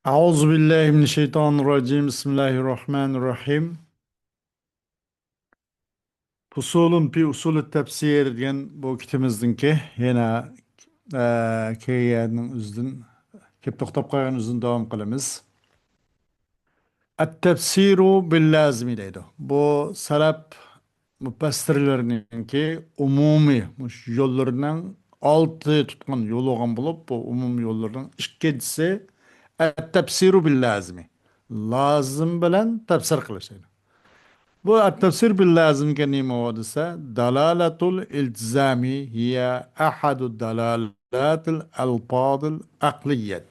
Auzu billahi mineşşeytanirracim. Bismillahirrahmanirrahim. Fusulun fi usulü tefsir degan bu kitimizdinki yana keýärniň üzdün kep toktap gaýan üzdün dowam kılamiz. At-tefsiru bil lazimi deydi. Bu salaf mufassirlerininki umumi muş ýollaryndan altı tutgan ýol bolan bolup bu umumi ýollardan ikkinçisi at-tefsiru bil lazimi. Lazım bilen tefsir kılış. Bu التفسير باللازم كنيمة ودسة دلالة الالتزام هي أحد الدلالات الألفاظ العقلية.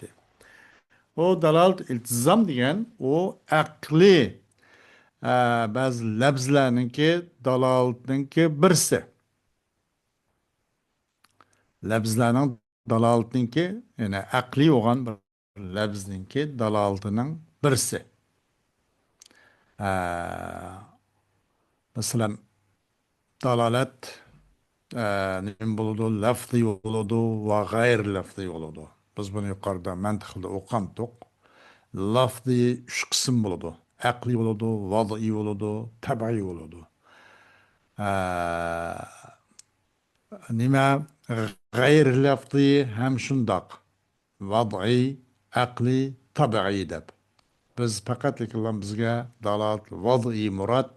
O dalalet iltizam diyen o akli bazı lafzlarınki dalaletinki birisi. Lafzlarının dalaletinki yani akli olan bir lafzınki dalaletinin birisi. Mesela dalalet nim boludu, lafzi boludu ve gayr lafzi boludu. Biz bunu yukarıda mantıklı okandık. Lafzi üç kısım boludu. Akli boludu, vaz'i boludu, tabi boludu. Eee, Nima gayr lafzi hem şundak. Vaz'i, akli, tabi dep. Biz fakat likilan bizge dalat vaz'i murat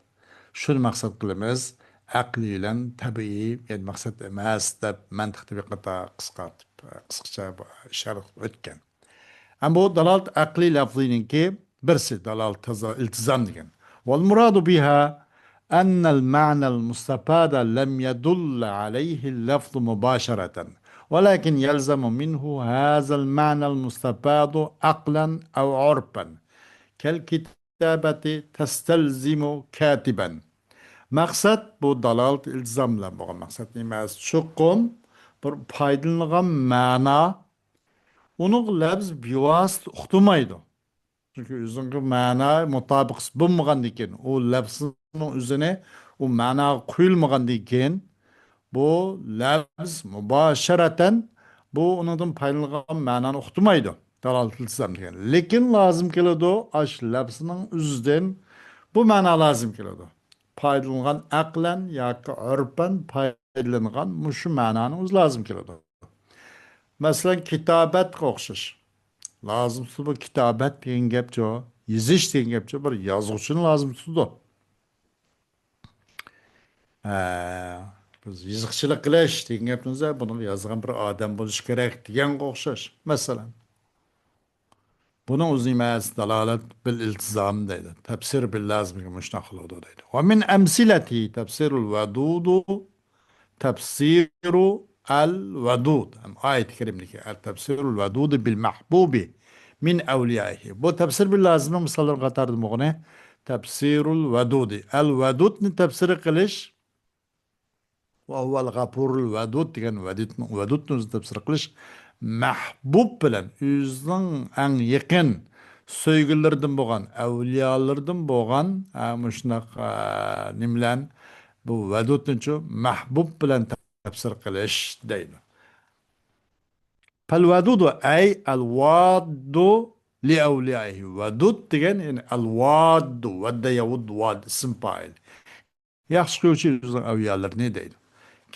şunu maksat kılımız akli ile tabii yani maksat emas dep mantıklı bir kıta kıskaça işaret ötken. Ama bu dalalet akli lafzıyınki birisi dalalet iltizam degen. Vel muradu biha أن المعنى المستفاد لم يدل عليه اللفظ مباشرة ولكن يلزم منه هذا المعنى المستفاد عقلا أو عرفا كالكتابة تستلزم كاتبا. Maksat bu dalalet ilzamla bu maksat emas. Çuqum bir paydalınğan mana onu lafz bivast uqtumaydı. Çünkü üzünkü mana mutabık bulmagan diken o lafzın üzerine o mana koyulmagan diken bu lafz mübaşereten bu onundan paydalınğan mananı uqtumaydı. Dalalet ilzam diken. Lekin lazım keledi o aş lafzının üzden bu mana lazım keledi. Paydalınğan aklen yoki urpan paydalınğan muşu manany öz lazım keledi. Mesela kitabet okşaş. Lazımsı bu kitabet degan gepçe, yiziş degan gepçe bir yazgıçının lazımsıdı. Ee, Biz yizikçilik qilish degan gapimizda bunu yazgan bir adam bo'lish kerak degan o'xshash. Masalan, bunun o'zi emas dalolat bil iltizam deydi. Tafsir bil lazmiga mushtaq qiladi deydi. Va min amsilati tafsirul vadudu tafsiru al vadud. Ayet-i kerimdeki el tafsirul vadud bil mahbubi min evliyaihi. Bu tafsir bil lazımı misallar qatardım oğne. Tafsirul vadudi. El vadud ni tafsiri qilish ve huvel gafurul vadud degan vadudni o'zi tafsir qilish mahbub bilan o'zining eng yaqin so'ygillardan bo'lgan avliyolardan bo'lgan mushnaq nimlan bu vadudnichu mahbub bilan tafsir qilish deydi. فالودود أي الواد لأوليائه ودود degan yani الواد ود يود واد اسم فاعل yaxshi ko'ruvchi o'zining avliyolarni deydi.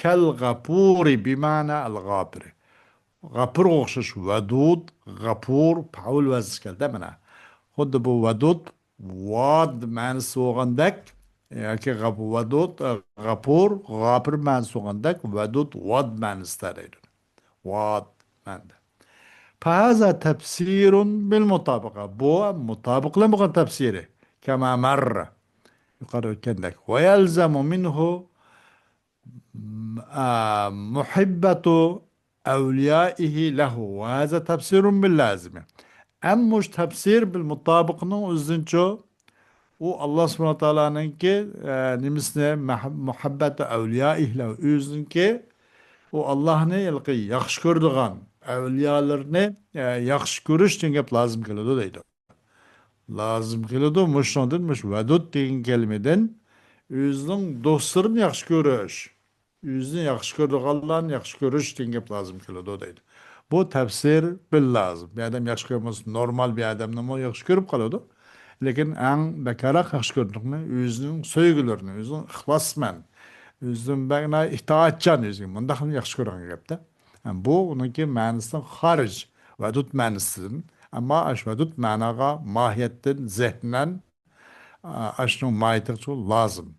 Kal g'apuri bima'na al g'apiri. G'apur o'xshash vadud, g'apur faul vazish keldi mana. Xuddi bu vadud vad ma'nosi bo'lgandek yoki vadud g'apur g'apir ma'nosi bo'lgandek vadud vad ma'nosida deydi. Vad ma'noda. فهذا تفسير بالمطابقة بو مطابق لمغة تفسيره كما مر يقرر كندك ويلزم منه محبة أوليائه له وهذا تفسير باللازم أم مش تفسير بالمطابق نو الزنشو والله سبحانه وتعالى ننكي نمسنا محبة أوليائه له üzünki o Allah'ını yalqı yaxşı gördüğün evliyalarını yaxşı görüş degan gap lazım keladi deydi. Lazım keladi muşundan muş vadud degan kelimeden özünün dostlarını yaxşı görüş. Özünü yaxşı gördüğünlerini yaxşı görüş degan gap lazım keladi deydi. Bu tefsir bil lazım. Bir adam yaxshi ko'rmas, normal bir adam nima yaxshi ko'rib qoladi. Lekin eng bekaraq yaxshi ko'rdiqni, o'zining so'ygilarini, o'zining ixlosman, o'zining bag'na itoatchan o'ziga bundaq yaxshi ko'rgan gapda. Bu uniki ma'nisidan xorij, vadud ma'nisidan. Ammo ashvadud ma'noga mohiyatdan, zehnan ashnu maytiqchu lozim.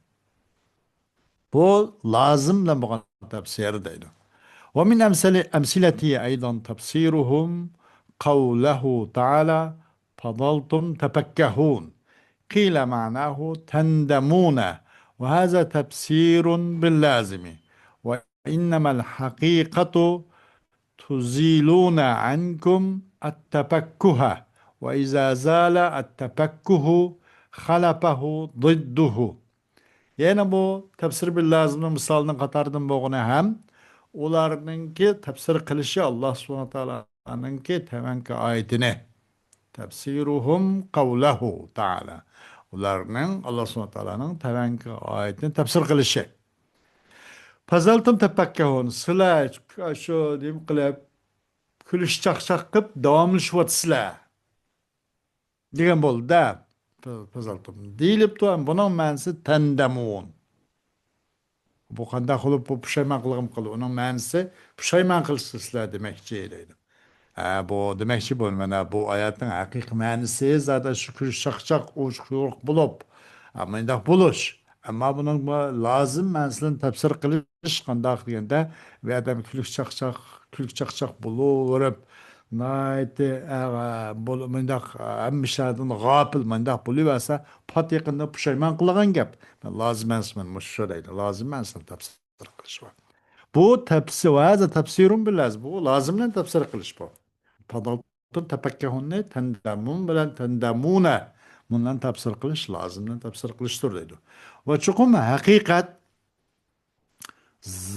Bu lazım bilan bo'lgan tafsir deydi. ومن أمثلته أيضا تفسيرهم قوله تعالى فضلتم تفكهون قيل معناه تندمون وهذا تفسير باللازم وإنما الحقيقة تزيلون عنكم التفكه وإذا زال التفكه خلفه ضده. Yana bu tafsir bil lazımның misalının qatarından boğuna ham ularninki tafsir qilishi Alloh subhanahu taoloninki tevanki oyatini tafsiruhum qavlahu taala. Ularning Alloh subhanahu taoloning tevanki oyatini tafsir qilishi. Fazaltum tafakkahun sizlar shu deb qilib kulish chaqchaq qilib davomlashyapsizlar degan bo'ldi-da. Fazaltum deyilibdi, buning ma'nosi tandamun. Bu qanday qilib bu pushaymon qilg'im qildi. Uning ma'nosi pushaymon qilsizlar demakchi deydi. Bu demakchi bu mana bu oyatning haqiqiy ma'nosi zada shukur shaqshaq ushquq bo'lib, ammo bo'lish. Ammo buning lozim ma'nosini tafsir qilish qanday deganda bu odam kulk chaqchaq bo'laverib, nayti mundaq hammishadan g'ofil mundaq bo'laversa, pat yaqinda pushaymon qilgan gap. Lozim emasman mushu deydi. Lozim emasni tafsir qilish bor. Bu tafsir va tafsirun bilaz. Bu lozimdan tafsir qilish bu. Fadaltum tafakkahunni tandamun bilan tandamuna. Bundan tafsir qilish lozimdan tafsir qilishdir deydi. Va chuqum haqiqat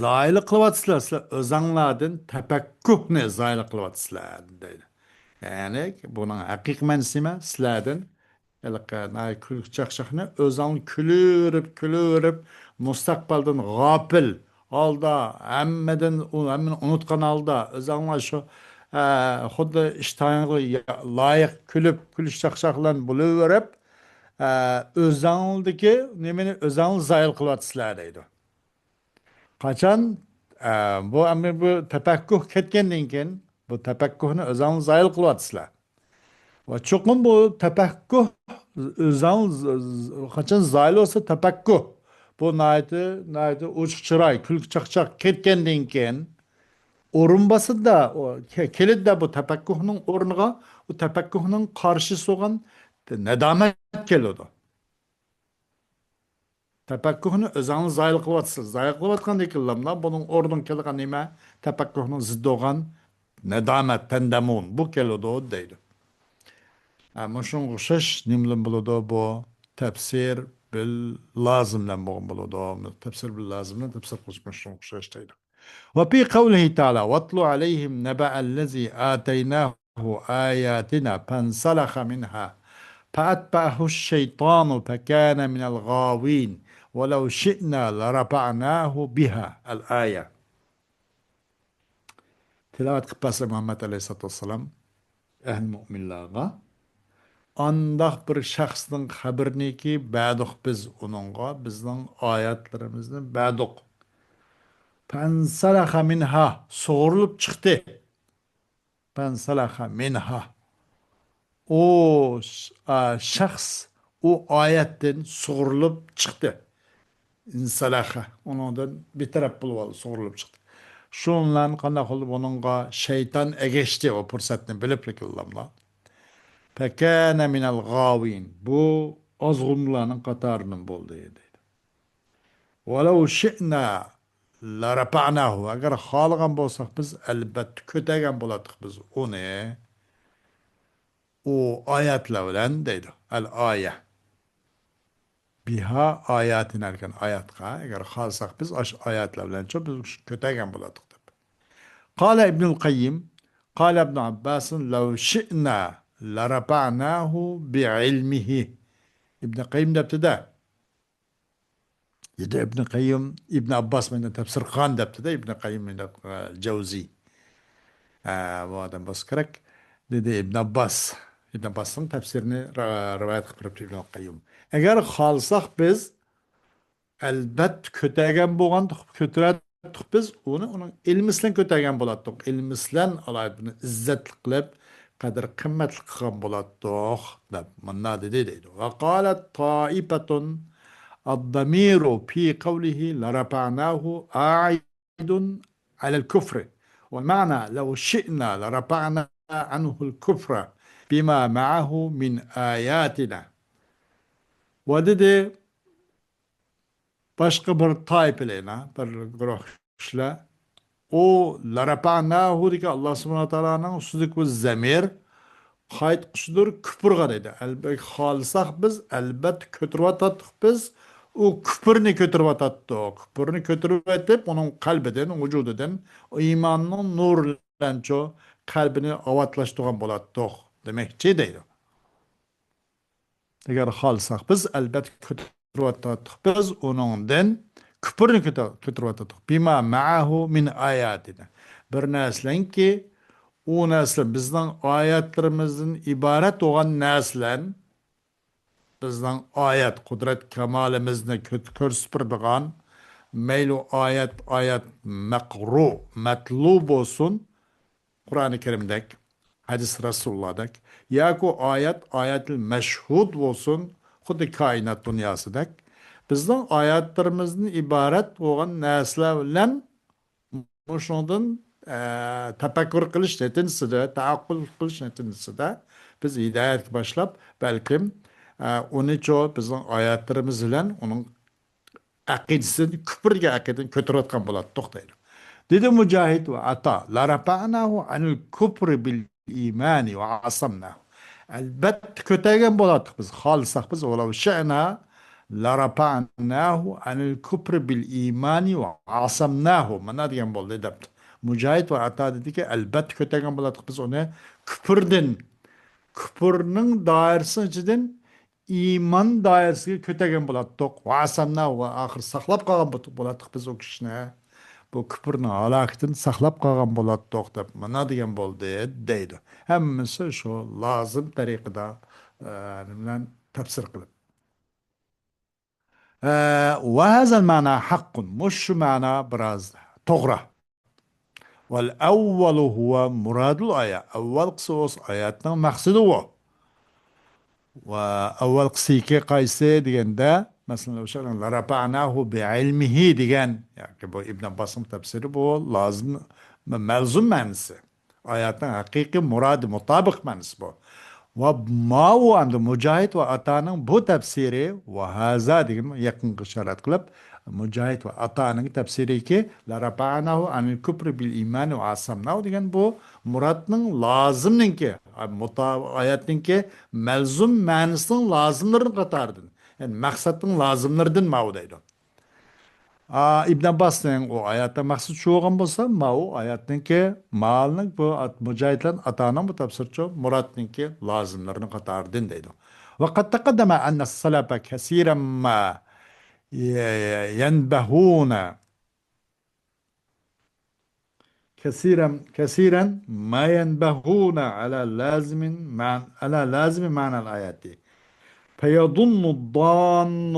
zoyli qilyapsizlar. Sizlar o'zinglardan tafakkuhni zoyli qilyapsizlar deydi. Ya'ni buning haqiqiy ma'nosi nima? Sizlardan chaqchaqni o'zing kulib mustaqbaldan g'ofil holda hammadan unutgan holda o'zinglar shu xuddi ishtahingga loyiq kulish chaqchaqlan bo'laverib o'zingdagi nimani o'zing zoyil qilyapsizlar deydi. Qachon bu tafakkuh ketgandan keyin bu tafakkuhni o'zing zoyil qilyapsizlar. Va cho'qim bu tafakkuh o'zing qachon zoyil bo'lsa tafakkuh bu nayti ochiq chiroy kulki chaqchaq ketgandan keyin o'rin bosida keladi bu tafakkuhning o'rniga u tafakkuhning qarshisi bo'lgan nadomat keladi. Tafakkuhni o'zingiz zoyil qilyapsiz. Zoyil qilayotgandek qilamlar buning o'rniga kelgan nima? Tafakkuhning ziddi bo'lgan nadomat, tandamun bu keladi deydi. Ama şun kuşaş nimlen buludu bu tefsir bil lazımlen buludu. Tefsir bil lazımlen tefsir kuşmuş şun kuşaş deydi. Ve fi kavlihi ta'ala vatlu aleyhim neba'ellezi ateynahu ayatina fensalaha minha فأتبعه الشيطان فكان من الغاوين ولو شئنا لرفعناه بها الآية. تلاوة قباسة محمد عليه الصلاة والسلام أهل مؤمن لاغا andaq bir shaxsning xabariniki ba'duq biz uningga bizning oyatlarimizni ba'duq pansalaha minha sug'urilib chiqdi. Pansalaha minha o shaxs u oyatdan sug'urilib chiqdi. İnsalaha ondan betaraf bo'lib oldi, sug'urilib chiqdi. Shundan qanday qilib uningga shayton egeshdi o fursatni bilib Alloh. Fekâne minel gâvîn. Bu azgınlarının qatarının boldu deydi. Velev şi'nâ la rafa'nahu. Eğer xalıgan bolsak biz elbette kötegen buladık biz onu. O ayetler bilen deydi. El ayet. Biha ayetin erken ayetka. Eğer xalsak biz ayetler bilen çok biz kötegen buladık. Kale İbnül Kayyim. Kale İbn Abbas'ın lev şi'nâ لرفعناه بعلمه. ابن قيم ده ابتدى يدا ابن قيم ابن عباس من تفسير خان ده ابتدى ابن قيم من الجوزي Bu adam bas kerak. Dedi İbn Abbas. İbn Abbas'ın tefsirini rivayet kılıp İbn Kayyum. Eğer halsak biz elbet kötegen boğan kötürettik biz onun ilmislen kötegen bulattık. İlmislen alayını izzetli kılıp kadir kıymetli kılgan bulattık. Manna dedi. Ve kâlet taifetun الضمير في قوله لرفعناه أعيد على الكفر والمعنى لو شئنا لرفعنا عنه الكفر بما معه من آياتنا ودده başka bir tayfelerine, bir grup kişiler, o larapanahu deki Allah subhanahu wa ta'ala'nın usulduk ve zemir kayıt kuşudur küpür garaydı. Elbette halsak biz elbet kötürüvatattık biz o küpürünü kötürüvatattık. Küpürünü kötürüvatip onun kalbiden, vücududan o imanın nurlanço kalbini avatlaştıran bulattık. Demekçi değil. Eğer halsak biz elbet kötürüvatattık biz onundan küpürünü kötürüvatattık. Bima ma'ahu min ayatina. Bir neslen ki o neslen bizden ayetlerimizin ibaret olan neslen bizden ayet kudret kemalimizni ko'rsatadigan meylu ayet maqru matlub olsun Kur'an-ı Kerim'dek hadis Resulullah'dek yaku ayetil meşhud olsun xuddi kainat dünyasıdek bizden ayetlerimizin ibaret olan nesler bilen şundan tefekkür kılış netincesinde, taakkul kılış neticesinde biz hidayet başlap belki onu çoğu bizim ayetlerimiz ile onun akidesini, küfürge akidini kötüretken bulattık değil. Dedi Mücahit ve Ata, la rafa'nahu anil küfri bil imani ve asamnahu. Elbette kötegen bulattık biz, halsak biz, olav şe'na la rafa'nahu anil küfri bil imani ve asamnahu. Mana diyen bol dedim. Mücahit ve Ata dedi ki elbette kötegen bulattık biz onu küfürden, küfürünün dairesinin içinden iman dairesiga kötegen bulattık. Ve asamnahu ve ahir saklap kalan bulattık biz o kişine. Bu küpürnü alakıtın saklap kalgan bulattık dep mana degan boldu deydi. Hemmisi şu lazım tariqada bilen tefsir kılıp. Ve hazel mana hakkun. Muş şu mana biraz toğra. Vel evvelu huve muradul aya. Evvel kısı olsa ayatının maksudu o. Ve evvel kısiki kaysi degende mesela şöyle la rafa'nahu bi ilmihi degen yani bu İbn Abbas'ın tefsiri bu lazım melzum manası. Ayatın hakiki muradı mutabık manası bu. Ve ma o anda Mücahit ve Ata'nın bu tefsiri ve haza degen yakın işaret kılıp Mücahit ve Ata'nın tefsiri ki la rafa'nahu anil küfri bil iman ve asamnahu degen bu muratның lazımның ki ayetnin ki melzum manasının lazımların katardır. Yani maksatın lazımlardan mağdaydı. İbn Abbas'ın o ayette maksat şu olan bolsa mağu ayetnin ki malının bu mücahitlerin atağının bu tefsirçi muratның ki lazımlarını katardır deydi. Ve kad taqaddama enne salafe kesiren ma yenbehune كثيرا ما ينبهون على لازم معنى الآيات فيظن الظان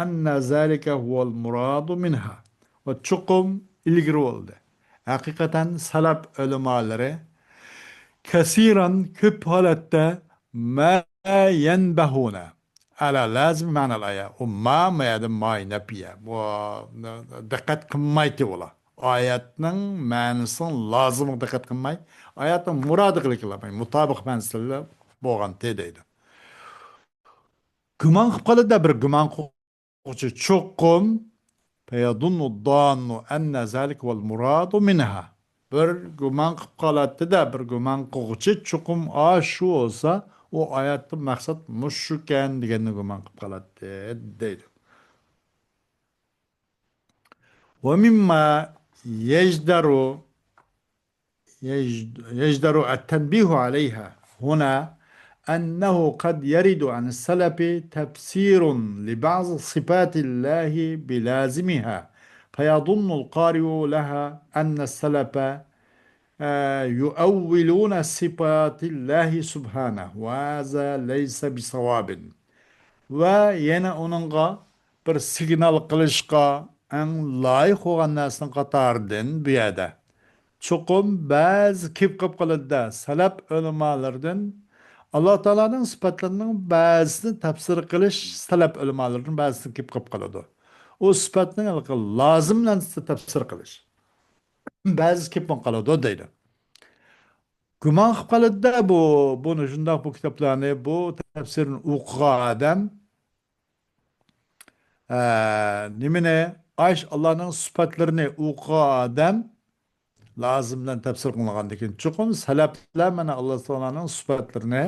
أن ذلك هو المراد منها وتشقم ilgili oldu. Hakikaten salaf ulemaları kesiren küp halette ma yenbehune ala lazım manal aya. O ma yadım ma nepiye. Bu dikkat kılmaydı ola. Ayetinin manasının lazımı dikkat kılmay. Ayetin muradı kılmay. Mutabık manasıyla boğan tedeydi. Güman kıpkalı da bir güman kıpkalı çokum feyadunnu dannu enne zalik vel muradu minha. Bir güman kıpkalı da bir güman kıpkalı çokum şu olsa o ayetin maksat muşşuken diyenini güman kıpkalı deydi. Ve mimma yecdaru يجدر التنبيه عليها هنا أنه قد يرد عن السلف تفسير لبعض صفات الله بلازمها فيظن القارئ لها أن السلف yuavviluna sifatillahi subhanahu ve haza leysa bisavabin. Va yana onunğa bir signal qilishga eng loyiq bo'lgan narsaning qatoridan bu yerda chuqum ba'zi kelib qolib qoladi salaf ulamolardan alloh taoloning sifatlarining ba'zisini tafsir qilish salaf ulamolardan ba'zisi kelib qolib qoladi. O sifatni lozim narsa tafsir qilish ba'zi kelib qoladi deydi. Gumon qilib qoladi buni shundoq bu kitoblarni bu tafsirni o'qigan odam nimene ayş Allah'ın sıfatlarını o'qigan odam lazım bilan tafsir qilmagandan keyin chuqur salaflar mana Alloh taoloning sifatlarini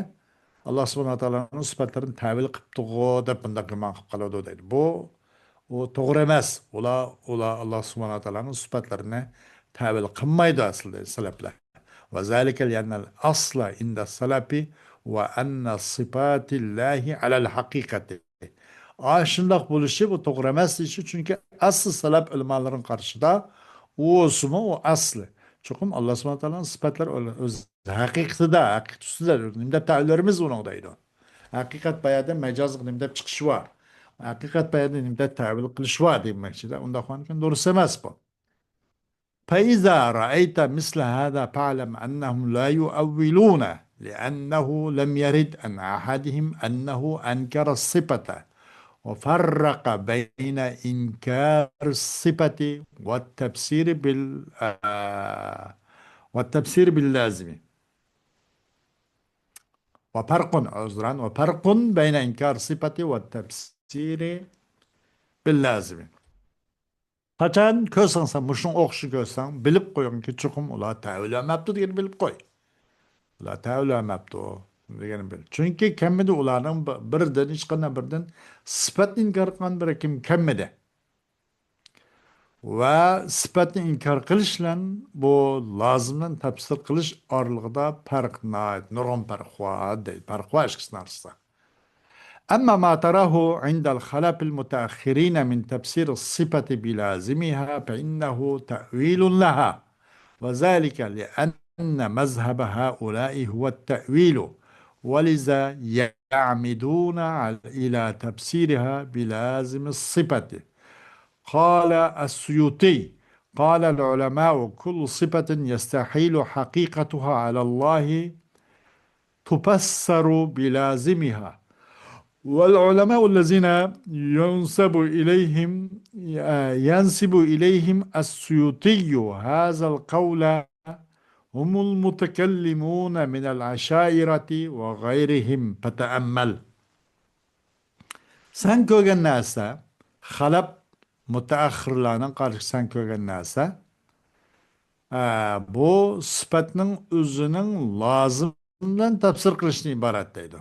Alloh subhanahu taoloning sifatlarini tavil qilibdi deb bunday gumon qilib qoladi deydi. Bu o to'g'ri emas. Ular Alloh subhanahu taoloning sifatlarini tavil qilmaydi aslida salaflar. Ve zalika li'anna al-asla inda salafi ve anna sifatillahi alal hakikati. Şundaq bo'lishi bu to'g'ri emas deyishi chunki asli salaf ilmlarining qarshida o'simi u asli. Chuqur Alloh subhanahu va taoloning sifatlari o'z haqiqatida, haqiqat ustida nimda ta'villarimiz uning deydi. Haqiqat bayada majoz nimda chiqishi bor. Haqiqat bayada nimda ta'vil qilish bor demoqchida. Unda qanday durust emas bu. فإذا رأيت مثل هذا فاعلم أنهم لا يؤولون لأنه لم يرد عن أحدهم أنه أنكر الصفة وفرق بين إنكار الصفة والتفسير باللازم وفرق بين إنكار الصفة والتفسير باللازم. Kaçan görsen sen muşun okşu görsen bilip koyun ki çukum ula tevlemepti diye bilip koy. Ula tevlemepti o diye bil. Çünkü kemmedi ularning birden hiç qanday birden sıfat inkar qilgan bir kim kemmedi. Ve sıfatni inkar qilish bilan bu lazımdan tafsir qilish oralig'ida farq nurg'un farq bor deydi. Farq bor ikki narsada. أما ما تراه عند الخلف المتأخرين من تفسير الصفة بلازمها فإنه تأويل لها وذلك لأن مذهب هؤلاء هو التأويل ولذا يعمدون إلى تفسيرها بلازم الصفة. قال السيوطي قال العلماء كل صفة يستحيل حقيقتها على الله تفسر بلازمها والعلماء الذين ينسب إليهم السيوطي هذا القول هم المتكلمون من العشائرة وغيرهم فتأمل. Sen ko'rgan narsa xalab mutaahhirlarning qarshi sen ko'rgan narsa bu sifatning o'zining lozimdan tafsir qilishni iborat deydi.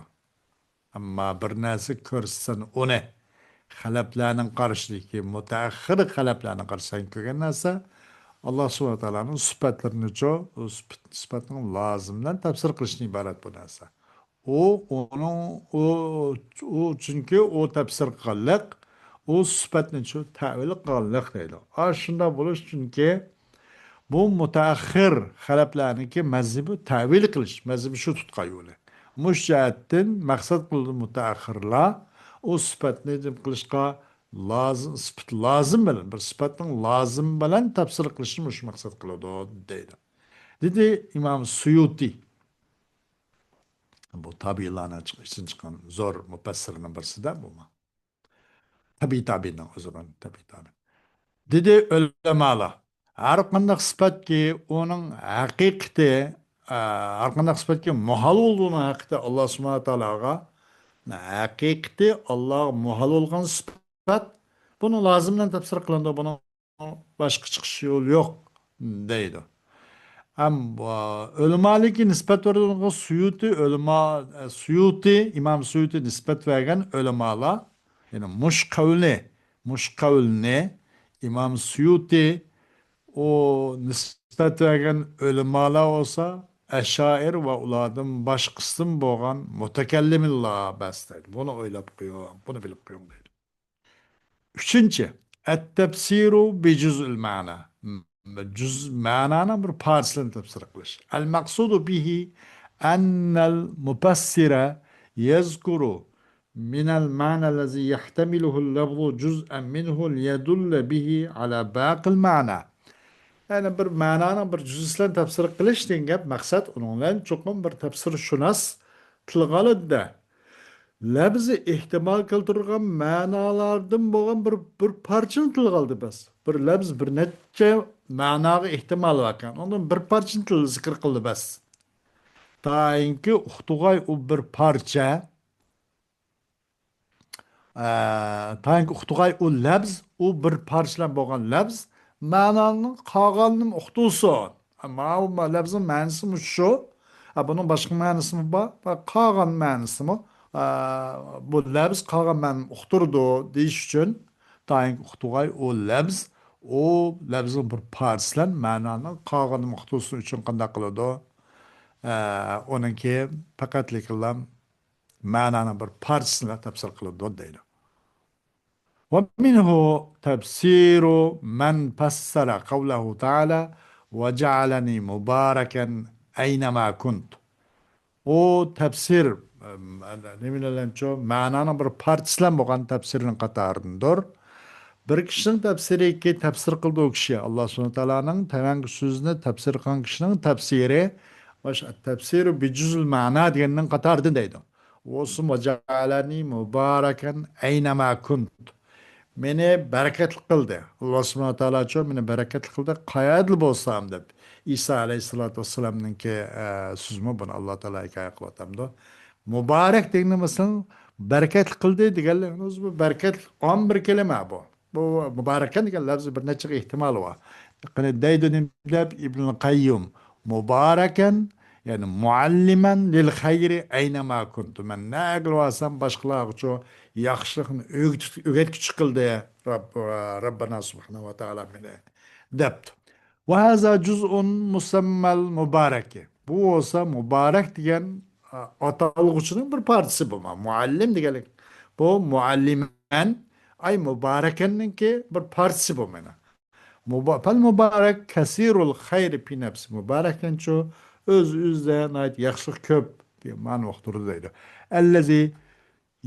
Amma bir narsa ko'rsan uni xalaflarning qarshiligi mutaahhir xalaflarning qarshisidan ko'rgan narsa Alloh subhanahu va taoloning sifatlarini sifatning lozimdan tafsir qilishni iborat bu narsa. U chunki u tafsir qilganlik u sifatni ta'vil qilganlik deydi. Shunda bo'lish chunki bu mutaahhir xalaflarniki mazhabi ta'vil qilish, mazhabi shu tutgan yo'li. Müşahittin maksat kıldı mutaahhirlar o sıfatını kılışka lazım, sıfat lazım bilen bir sıfatın lazım bilen tafsir kılışını müş maksat kıldı o deydi. Dedi İmam Suyuti bu tabiilarına için çıkan zor müfessirinin birisi de bu mu? Tabi'nin o zaman tabi. Dedi ulemalar har qanday sıfat ki onun hakikati har qanday sıfat ki muhal olduğunu hakikati Allah subhanahu wa ta'alaga hakikati Allah muhal olgan sıfat bunu lazımdan tafsir qilindi bunun başka çıkış yolu yok deydi. Ulemaligi nisbat verdiğin Suyuti İmam Suyuti nisbat vergen ulemalar yani muş kavli İmam Suyuti o nispet vergen ulemalar olsa eşair ve ulardan baş kısım boğan mutekellimillah besteydi. Bunu oylap koyuyor, bunu bilip koyuyor deydi. Üçüncü, et-tefsiru bi cüz'ül mana. Cüz mananın bir parçasını tefsir kılış. El maksudu bihi ennel mufassire yezkuru minel ma'na lezi yahtemiluhul lafzu cüz'en minhu liyedulle bihi ala baqil ma'na. Yani bir mananın bir cüz'len tefsir kılış degan gap maksat onunla çokum bir tefsir şunas tilgalıda. Labzi ihtimal keltirgan ma'nolardan bo'lgan bir parchani tilga oldi bas. Bir labz bir necha ma'noga ehtimol bor ekan. Undan bir parchani til zikr qildi bas. Tainki uqtug'ay u bir parcha, tainki uqtug'ay u labz, u bir parchalan bo'lgan labz ma'noning qolganini uqtusin. Ama u labzning ma'nosi shu. Bunun boshqa ma'nosi bor. Qolgan ma'nosi bu labz qolgan ma'noni uqtirdi deyish uchun tayin uqtug'ay o labz o labzning bir parchasidan ma'noni qolganini uqtirsin uchun qanday qiladi? Onunki faqatlikla ma'noni bir parchasini tafsir qiladi deydi. ومنه تفسير من فسر قوله تعالى وجعلني مباركا أينما كنت. O tefsir ne bilen ço mananın bir parçasılan bolgan tefsirinin qatarındır. Bir kişinin tefsiri ki tefsir kıldığı kişi Allah subhanahu teala'nın temen sözünü tefsir kılan kişinin tefsiri baş tefsiru bi cüzül mana diyenin qatardı deydi. Olsun ve cealani mübareken eynema kunt. Meni bereketli kıldı. Allah subhanahu teala çok meni bereketli kıldı. Kayadlı bolsam deb. İsa aleyhissalatu vesselam'nın ki sözümü bunu Allah Teala hikaye kılatamdı. Mübarek dediğinde mesela bereketli kıldı diyorlar. Bu bereket 11 kelime bu. Bu mübareken diye lafzı bir neçik ihtimal var. Yani deydin İbn-i Kayyum mübareken yani muallimen lil hayri eynema kuntu. Men ne agılvasam başkalar çoğu yaxşılıkını öğretküçü kıldı Rabbana subhanahu ve teala mene dept. Ve haza cüz'un musemmel mübareki. Bu olsa mübarek diyen atalgıçının bir partisi bu. Muallim diyelim. Bu muallimen ay mübarekenin ki bir partisi bu mena. Fal mübarek kesirul hayri pi nefsi. Mübareken ço öz üzde nait yaxşılık köp diye man vaktur deydi. Ellezi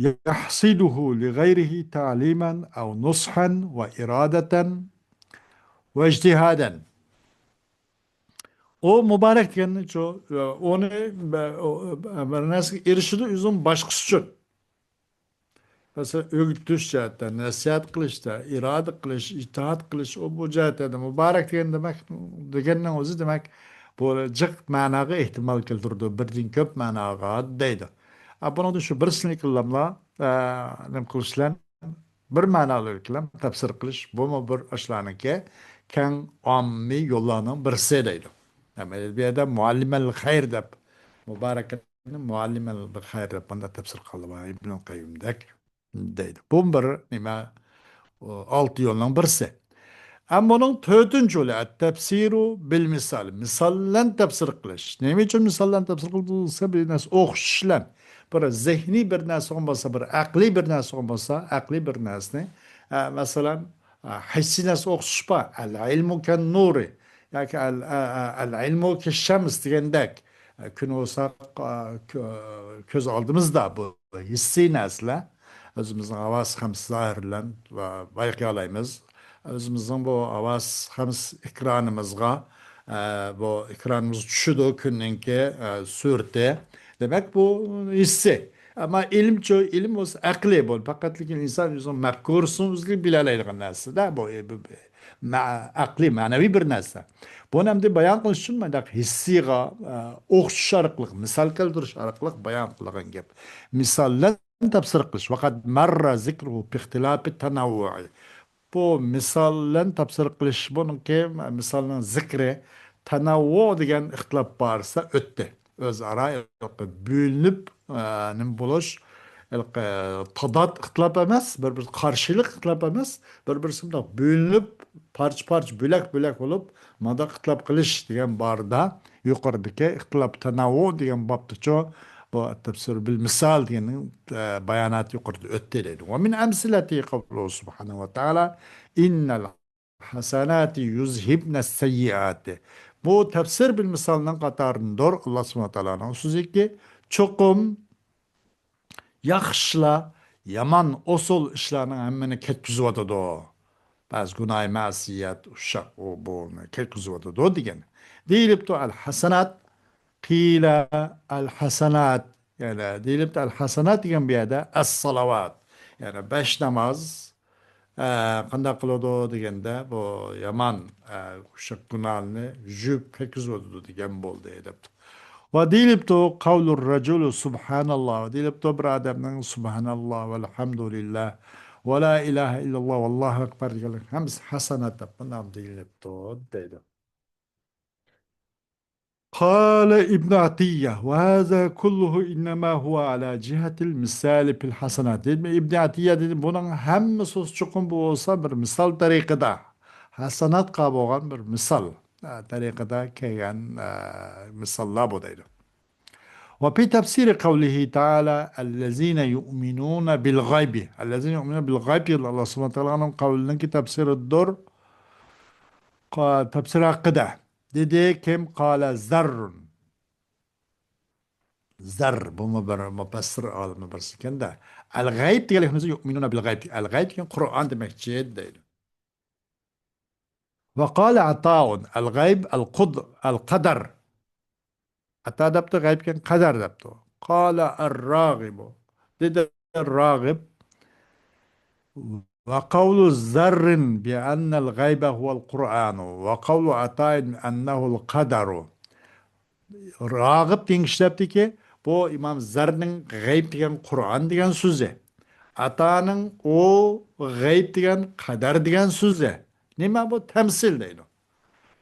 يحصده لغيره تعليما أو نصحا وإرادة واجتهادا. O mübarek kendini onu nasıl erişidi üzüm başkası için. Mesela öğütüş cihetten, nasihat kılışta, irade kılış, itaat kılış, o bu cihetten mübarek diyen demek, degenin özü demek, bu cık manağı ihtimal keltirdi, birden köp manağı deydi. Bunu da şu birisini kıllamla, nem kılışlan, bir manalı kelam tefsir kılış bu mu bir aşlanınki kan ammi yollarının birisi deydi. Yani bir adam muallimel hayır dep mübareketin muallimel hayır dep bunda tefsir kıldı bana İbn-i Kayyum'daki deydi. Bu bir nima altı yolların birisi. Ama bunun dördüncü yolu tefsiru bil misal. Misallen tefsir kılış. Ne için misallen tefsir kılırsa bir nas okşlan. Bir zihni bir nas olmasa, bir akli bir nas olmasa, akli bir nas ne? Mesela hissi nas okşpa. El ilmu ken nuri. Yani el ilmu ke şems diyendek. Gün olsa köz aldığımızda bu hissi nasla. Özümüzün avaz hem zahirlen ve bayqalayımız. Özümüzün bu avaz hem ekranımızga bu ekranımız düşüdü künninki sürte. Demek bu hissi. Ama ilim olsa akli bol. Fakat insan yüzün mefkursun üzgün bilaleydiğin nasi. Da bu akli manevi bir nasi. Bu nemde bayan kılışın mı? Hissiga okşarıklık, misal keltirişarıklık bayan kılığın gep. Misallen tefsir kılış. Fakat marra zikruhu bi ihtilafi tenavvu'i. Bu misallen tefsir kılış bununki misallen zikri tenavvu degan ihtilaf varsa öttü. Özara bölünüp nim buluş tadat ihtilaf emas, bir karşılık ihtilaf emas, birisinde bölünüp parça bölek olup mada ihtilaf kılış degan barda yuqoridagi ihtilaf tenavvu degan babda ço bu tefsir bil misal degan bayonot yuqorida o'tdi deydi. Ve min amsilati qavluhu subhanahu ve taala innal hasanati yuzhibne seyyiati. Bu tefsir bil misalının qatarındır Allah subhanahu ta'ala'nın sözü çokum yaxşıla yaman osul işlerinin hemmini ketkizip atıdı o. Baz günah masiyet uşak o bu ketkizip atıdı o diyen. Deyilip de al hasanat qila al hasanat yani deyilip de al hasanat diyen bir yerde as salavat yani beş namaz qanday qiladi deganda bu yomon o'sha gunohni yuvib tekizadi degan bo'ldi debdi. Va deyilibdi qavlur rajulu subhanalloh deyilibdi bir odamning subhanalloh valhamdulillah va la ilaha illalloh vallohu akbar deganlar hammasi hasanat deb bunam deyilibdi deydi. قال ابن عطية وهذا كله إنما هو على جهة المثال في الحسنات dedim İbn Atiyya dedim bunun hem söz çukum bu olsa bir misal tariqida hasanatqa bo'lgan bir misal tariqida kelgan misallar bu deydi. وفي تفسير قوله تعالى الذين يؤمنون بالغيب الذين يؤمنون بالغيب الله سبحانه وتعالى قولنا ki tefsir الدر tefsir hakkıda dedi kim kâle zarrun zar bu mufassir alimi birsiken de el gayb diyelim yu'minuna bil gayb el gayb yani Kur'an demekçi değil. Ve kâle ata'un el gayb el kadar ata daptı gayb yani kadar daptı. Kâle el ragibu dedi ragib ve kavlu zarrin bi annel gaybe huvel Kur'anu ve kavlu ata'in ennehu'l kadaru. Ragib degan ishlatdiki, bu İmam Zarning g'ayb degan Qur'on degan so'zi. Ataning o g'ayb degan qadar degan so'zi. Nima bu tamsil deydi.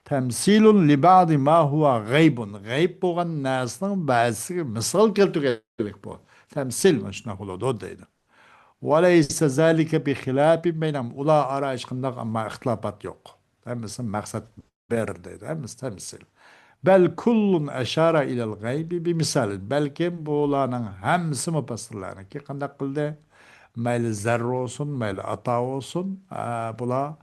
Tamsilun li ba'di ma huwa g'aybun. G'ayb bo'lgan narsaning ba'zisiga misol keltirganlik bu. Tamsil shuna bo'ladi deydi. وليس ذلك بخلاف بينهم ولا أرى إيش خندق أما اختلافات yok. Hemisi maksat bir deydi. Hemisi temsil. Bel kullun eşara ilel gaybi bir misal. Belki buğulanın hemsi mufassirlerin ki kandak kıldı. Mayli zerre olsun, mayli ata olsun. Bula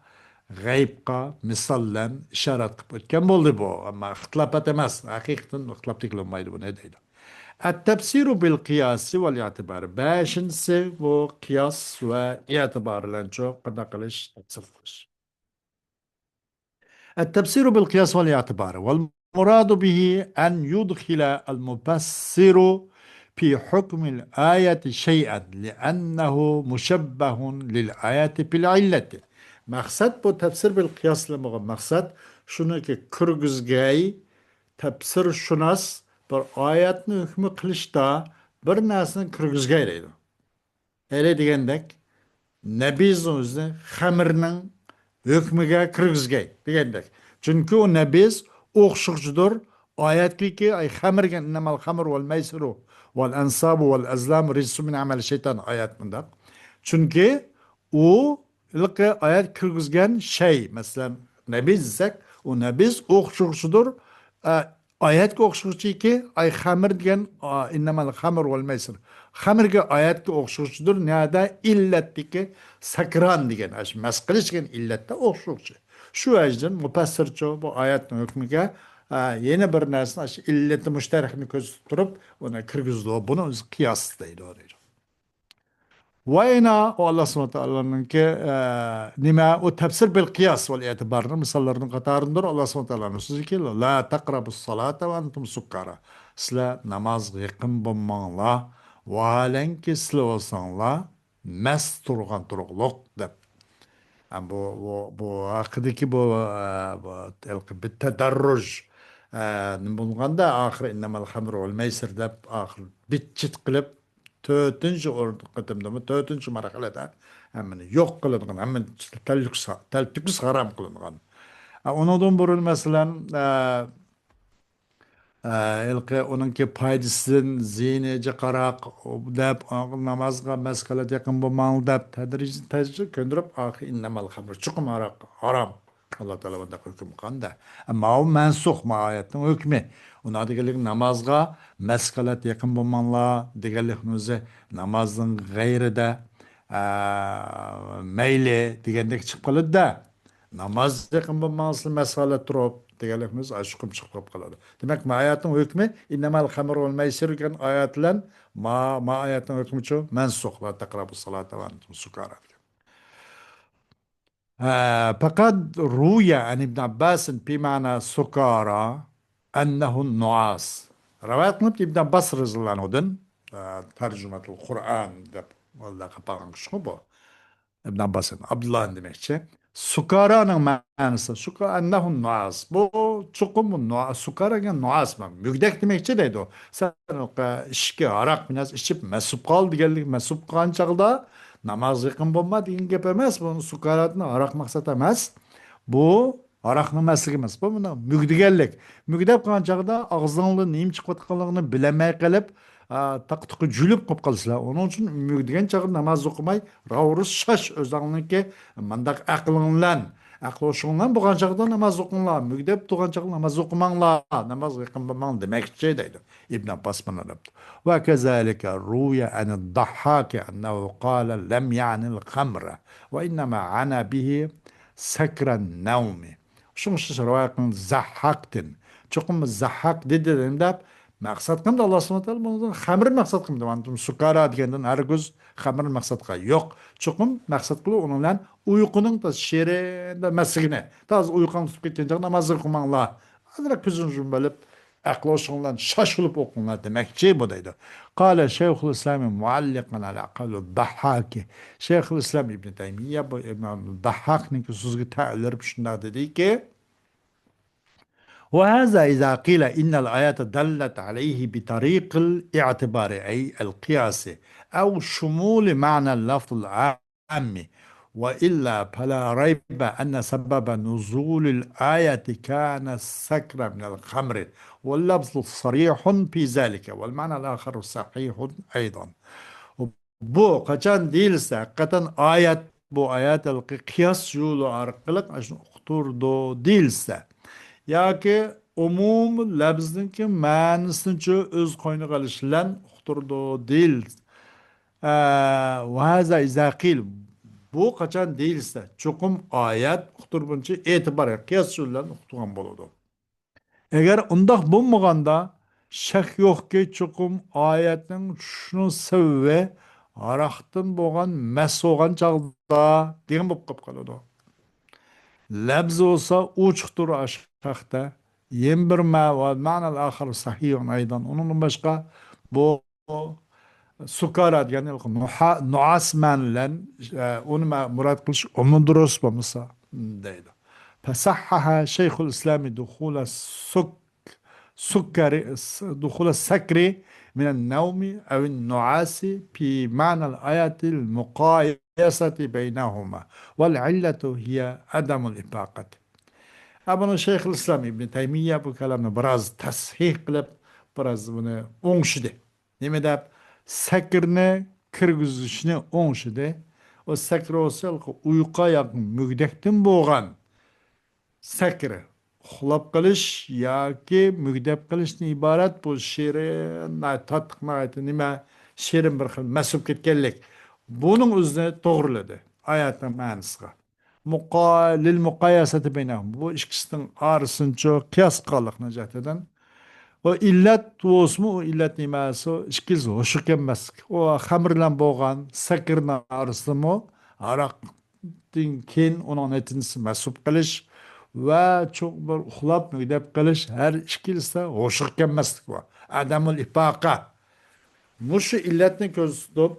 gaybqa misallen işaret kılıp ötken boldu bu. Ama ıhtılap etemez. Hakikaten ıhtılap dikilmeyi bu ne değil. Et-tefsiru bil kıyası vel i'tibar. Beşincisi bu kıyas ve itibarla çok kandak kılış, tefsir kılış. التفسير بالقياس والاعتبار والمراد به أن يدخل المفسر في حكم الآية شيئا لأنه مشبه للآية بالعلة. مقصد bu tefsir bil kıyasla maksat şunu ki kırgızgay tefsir şunas bir ayetni hükmü kılışta bir narsani kırgızgay deydi. Öyle degandek nebiz o'zi xamirning hukmiga kirgizgay degandek. Chunki u nebiz o'xshiqchidir. Oyatki ay xamirga innamal xamr val maysiru val ansabu val azlam rijsun min amali shayton oyat bunda. Chunki u ilqi oyat kirgizgan shay, masalan nebiz desak, u nebiz o'xshiqchidir. Oyatga o'xshiqchiki ay xamir degan innamal xamr val maysir. Xamirga oyatga o'xshiqchidir. Nada illatdiki sakran degan, ash mast qilish degan illatda o'xshiqchi. Shu ajdan mufassirchi bu oyatning hukmiga yana bir narsani ash illati mushtarakni ko'rsatib turib, uni kirgizdi. Buni o'zi qiyos deydi. Vayna o Allah subhanahu wa ta'ala'nın ki nima o tefsir bil kıyas vel itibarını misallarının qatarındır Allah subhanahu wa ta'ala'nın sözü ki la taqrabus salata ve antum sukkara. Sizler namaz yaqin bo'lmanglar valenki sizler olsanglar mast turgan turuqliq deb. Bu haqidagi bu bir tadarruj nima bo'lganda oxiri innamal xamru vel maysir deb oxir bitchit qilib to'rtinchi qatimdami to'rtinchi marhalada hammani yo'q qilingan hammani taltuks harom qilingan undan burun masalan ilqi uningki foydasidan ziyniga qaraq deb namozga masqalat yaqin bo'lmang deb tadrij ko'ndirib oxiri innamal xamr chuqum harom Allah Teala bunda hüküm qanda. Ama o mensuk ayetning hükmü. Ona deganlik namazga maskalat yaqin bo'lmanlar deganlik o'zi namozning g'ayrida mayli degandek chiqib qoladi-da. namoz yaqin bo'lmasin masala turib deganligimiz shuqum chiqib qoladi. Demak, ma oyatning hukmi innamal xamr val maysir degan oyat bilan ma oyatning hukmichi mansux la taqrabu salata va antum sukara. فقد روي عن ابن عباس بمعنى سكارى أنه النعاس. رواية قلت ابن عباس رضي الله عنه ترجمة القرآن والله قبارن شو ibn Abbas'ın, Abdullah'ın demekçi. Sukara'nın manası, sukara ennehun nuas. Bu çukumun nuas, sukara gen nuas mı? Mügdek demekçi deydi o. Sen o işki, arak biraz içip mesup kal digellik, mesup kalan çağda namaz yıkın bulma deyin gep emez. Bunu sukaratını arak maksat emez. Bu arakның мәсілі емес. Бұл мына мүгдегенлік. Мүгдеп қалған жағда ағзаңлы нем шығып жатқанлығын білемей қалып, тақ-тұқы жүліп қып қалсылар. Оның үшін мүгдеген чағы намаз оқымай, раурыз шаш өзіңніңке мандақ ақылыңлан, ақыл ошыңлан бұған жағда намаз оқыңла. Мүгдеп туған жағы намаз оқымаңла, намаз оқымаңла демекші дейді. İbn Abbas bana yaptı. Ve kezalike ruya anid dahhaki ennehu kâle lem ya'nil khamra ve innema ana bihi sekren nevmi. Şun şişirvayakın zahhaktin. Çokum zahhak dediğimde maksat kımdı Allah s.a.v. bundan hamir maksat kımdı. Antum sukara degenden her göz hamir maksatka yok. Çokum maksat kılı onunla uykunun da şerinde mesigine. Taz uykan tutup gitken çağın namazı kılmanla. Azırak gözün cümbelip aklı olsunlar şaşılıp okunlar demekçi bu deydi. Kale Şeyhülislam muallikan ala kavlu Dahhaki. Şeyhülislam İbn Teymiyye bu İmam Dahhak'ın ki sözü ta'illeri şunlar dedi ki وهذا إذا قيل إن الآيات دلت عليه بطريق الاعتبار أي القياس أو شمول معنى اللفظ العام وإلا فلا ريب أن سبب نزول الآية كان السكر من الخمر واللفظ صريح في ذلك والمعنى الآخر صحيح أيضا. Bu kaçan değilse hakikaten ayet bu ayet kıyas yolu arkalık uqturdu değilse ya ki umum labzdinki ma'nisincha o'z qo'yniga ilishlan uqturdu değil. Ve haza izaqil bu qachon deyilsa cho'qim oyat uqturbuncha e'tibor qiyos yo'llan uqturgan bo'ladi. Agar undaq bo'lmaganda shak yo'qki cho'qim oyatning shuni sababi aroqdan bo'lgan mas bo'lgan chog'da degan bo'lib qoladi. Labz olsa uçuktur aşağıda. Yem bir ma ve ma'nal ahir sahihun aydan. Onun başka bu sukarat yani nuas manilen onu murad kılış onun duruş olmasa deydi. Fesahhaha Şeyhül İslami dukhula سكر دخول السكر من النوم أو النعاس في معنى الآية المقايسة بينهما والعلة هي عدم الإفاقة. أبنا شيخ الإسلام ابن تيمية bu kalamni biraz tasih qilib biraz buni o'ngshidi. Nima deb sakrni kirgizishni o'ngshidi. O sakr olsa uyquga yaqin mugdakdan bo'lgan sakri uxlab qilish yoki mugdab qilishdan iborat bu shirin tatqiq nima shirin bir xil masub ketganlik buning o'zini to'g'riladi oyatning ma'nosiga lil muqayasati baynahum bu ikkisining orasincha qiyos qilganlikni jihatidan o illat o'smi o illat nimasi ikkisi o'shiq emas o xamir bilan bo'lgan sakrni orasidami aroqdan keyin uning natijasi masub qilish ve çok bir uxlab müdep qilish her ikkilisi hoşuq kelmaslik var. Adamul ifaka. Muşu illetini ko'z tutib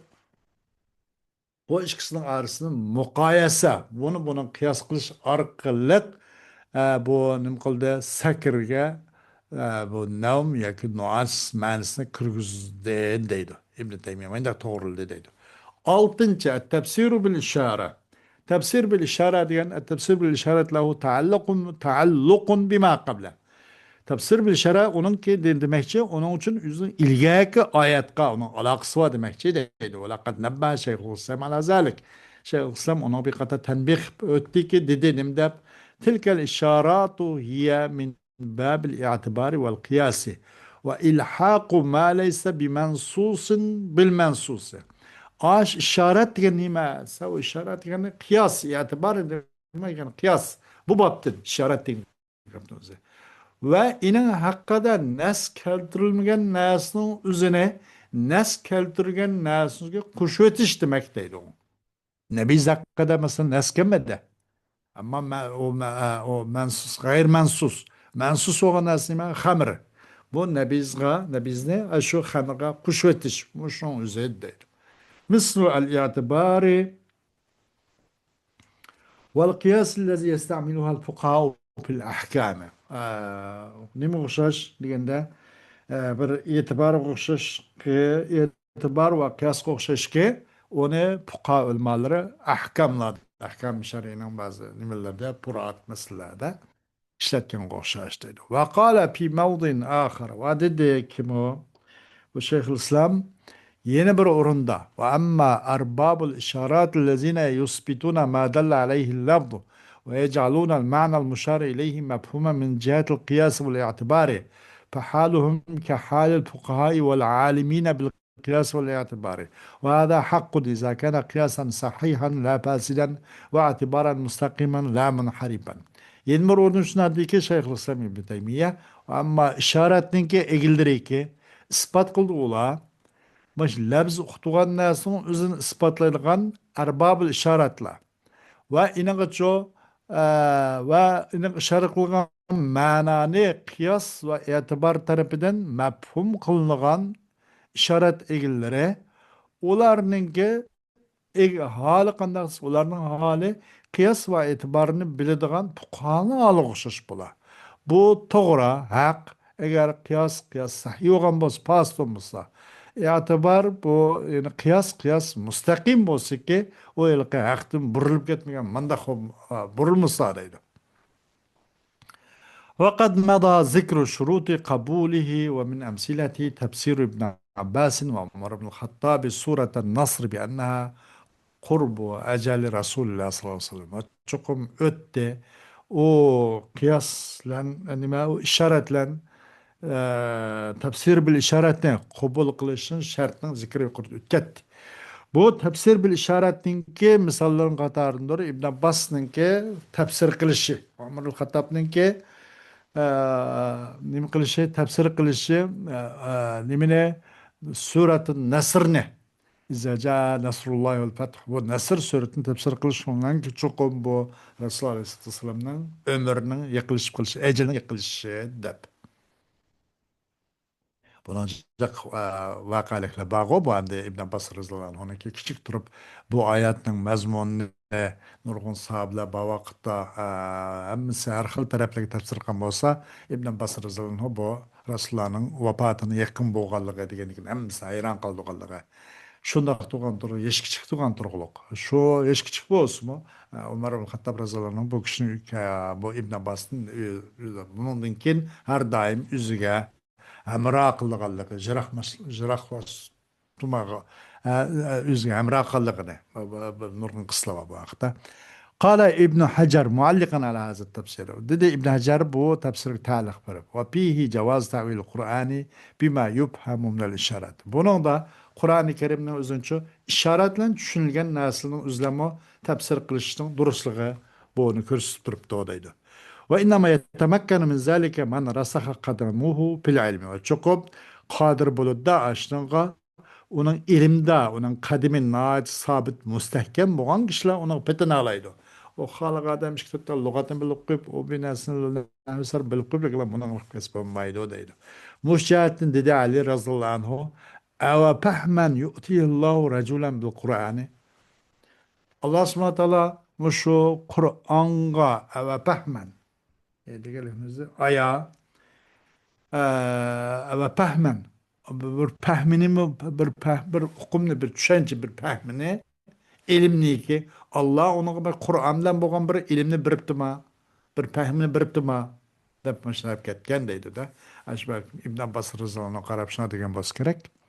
bu ikkisining orasini muqoyasa bunun qiyos qilish orqali bu nim qildi sakrga bu navm yoki nuas ma'nosini kirgizdi deydi. İbn Taymiye menda to'g'rildi deydi. 6. Tafsiru bil ishara. تفسير بالإشارة دي التفسير بالإشارة له تعلق بما قبله. Tafsir بالإشارة onun ki demekçi onun için üzün ilgaki ayetka onun alakası var demekçi deydi. Ve laqad nebba Şeyhülislam ala zalik. Şeyhülislam ona bir kata tenbih öttü ki dedi nimdeb tilkel işaratu hiye min babil i'tibari vel kıyasi ve ilhaqu ma leyse bimensusin bil mensusi. Aş işaret yani nima? Sav işaret yani kıyas, itibar demek yani kıyas. Bu baptın işaret degan gapni o'zi. Va ining haqida nas keltirilmagan narsaning o'zini nas keltirgan narsaga qo'shib o'tish demak deydi u. Nabiy haqida masalan nas kelmadi. Ama o mensus, gayr mensus. Mensus olan nesnime hamr. Bu nebizni şu hamra kuşvetiş. Bu şun üzerinde. Mislu el-i'tibari والقياس الذي يستعملها الفقهاء في الأحكام. نمو غشاش لجندا بر اعتبار غشاش اعتبار وقياس غشاش كي onu fuqaha ulmaları ahkam şer'inin bazı nimelerde purat meselelerde işletken koşuştaydı. Ve kâle fi mevdin ahar ve dedi kim o? Bu Şeyhülislam yeni bir orunda ve amma arbabul işarat lezine yusbituna ma dalla aleyhi lafzu ve yec'aluna al-ma'na al-muşar ileyhi mefhumen min cihetil kıyas vel i'tibari فحالهم كحال الفقهاء والعالمين بالقياس والاعتبار وهذا حق إذا كان قياسا صحيحا لا فاسدا واعتبارا مستقيما لا منحرفا. Yeni ordun şuna dedi ki Şeyhülislam İbn Teymiye ama işaretinin ki egildir ki ispat kıldı ola baş labz uqtugan narsının özünü ispatlaydigan arbabul işaretler ve inanço ve inan işaret kılgan manani kıyas ve etibar tarafından mefhum kılınan işaret egilleri ularninki hali qandaq ularning hali qiyas va e'tiborini biladigan fuqaroni hali o'xshash bo'lar. Bu to'g'ri, haq. Agar qiyos sahih bo'lgan bo'lsa, past bo'lsa, e'tibor bu yani qiyos mustaqim bo'lsa-ki, u yilqi haqdan burilib ketmagan, manda burilmasa deydi. وقد مضى ذكر شروط قبوله ومن أمثلته تفسير ابن عباس وعمر بن الخطاب سورة النصر بأنها kurbu eceli Resulullah sallallahu aleyhi ve sellem. Çokum ötte o kıyasla yani o işaretle tefsir bil işaretle kabul kılışın şartının zikri kurdu. Ötket. Bu tefsir bil işaretin ki misalların katarındır İbn Abbas'ın ki tefsir kılışı. Ömerül Hattab'ın ki nim kılışı tefsir kılışı nimine suratın Nasr ne? إذا جاء نصر الله والفتح bu Nasr suretini tefsir kılışından ki çokum bu Resulullah Aleyhisselam'ın ömrünün yakılışıp kılışı, ecelinin yakılışı dep. Bunun vakalikle bağı bu anda İbn Abbas Radıyallahu anh'ın küçük durup bu ayetinin mezmununu nurgun sahabeler bu vakitte hemmisi her xil taraflı tefsir kılgan olsa İbn Abbas Radıyallahu anh bu Resulullah'ın vafatını yakın boğallığı degenlikin hemmisi hayran kaldığı. Şundaq tuğan turu, yeşkiçik tuğan turğuluq. Şu yeşkiçik bu olsun mu? Ömer ibn Hattab razılarının bu kişinin, bu İbn Abbas'ın bunun kin her daim üzüge emra akıllıqallığı, jirah vas tumağı, üzüge emra akıllığını, nurgun kıslava bu haqda. قال ابن حجر معلقا على هذا التفسير dedi ابن حجر bu tefsiri ta'liq verip وفيه جواز تأويل القرآن بما يفهم من الإشارات. Bunun da Kur'an-ı Kerim'nin özünçü işaretle düşünülgen naslının üzlemi tefsir kılışının durusluğu bunu kürsüp durup doğdaydı. Ve innama yetemekkenu min zalike men rasaha kadamuhu fil ilmi. Ve çokup kadir bulup da aştığına onun ilimde, onun kadimin naat sabit müstehkem boğan kişiler onun petini alaydı. O halık adam işkitte lügatını bilip koyup o binasını nefisler bilip koyup bunun kesip olmaydı o deydi. Muşcahetin dedi Ali razıyallahu anhu Eva pehmen yu'tihillahu raculen bil Kur'an'ı. Allah subhanahu teala şu Kur'an'a eva pehmen. Diyelimizde aya eva pehmen. Bir pehmini mi bir hukumni bir düşünce bir pehmini ilimni ki Allah onu bir Kur'an'dan boğan bir ilimni biriptima bir pehmini biriptima dep meşrep ketken deydi de. Aşbak İbn Abbas Rıza'nın qarab şuna degen bas gerek.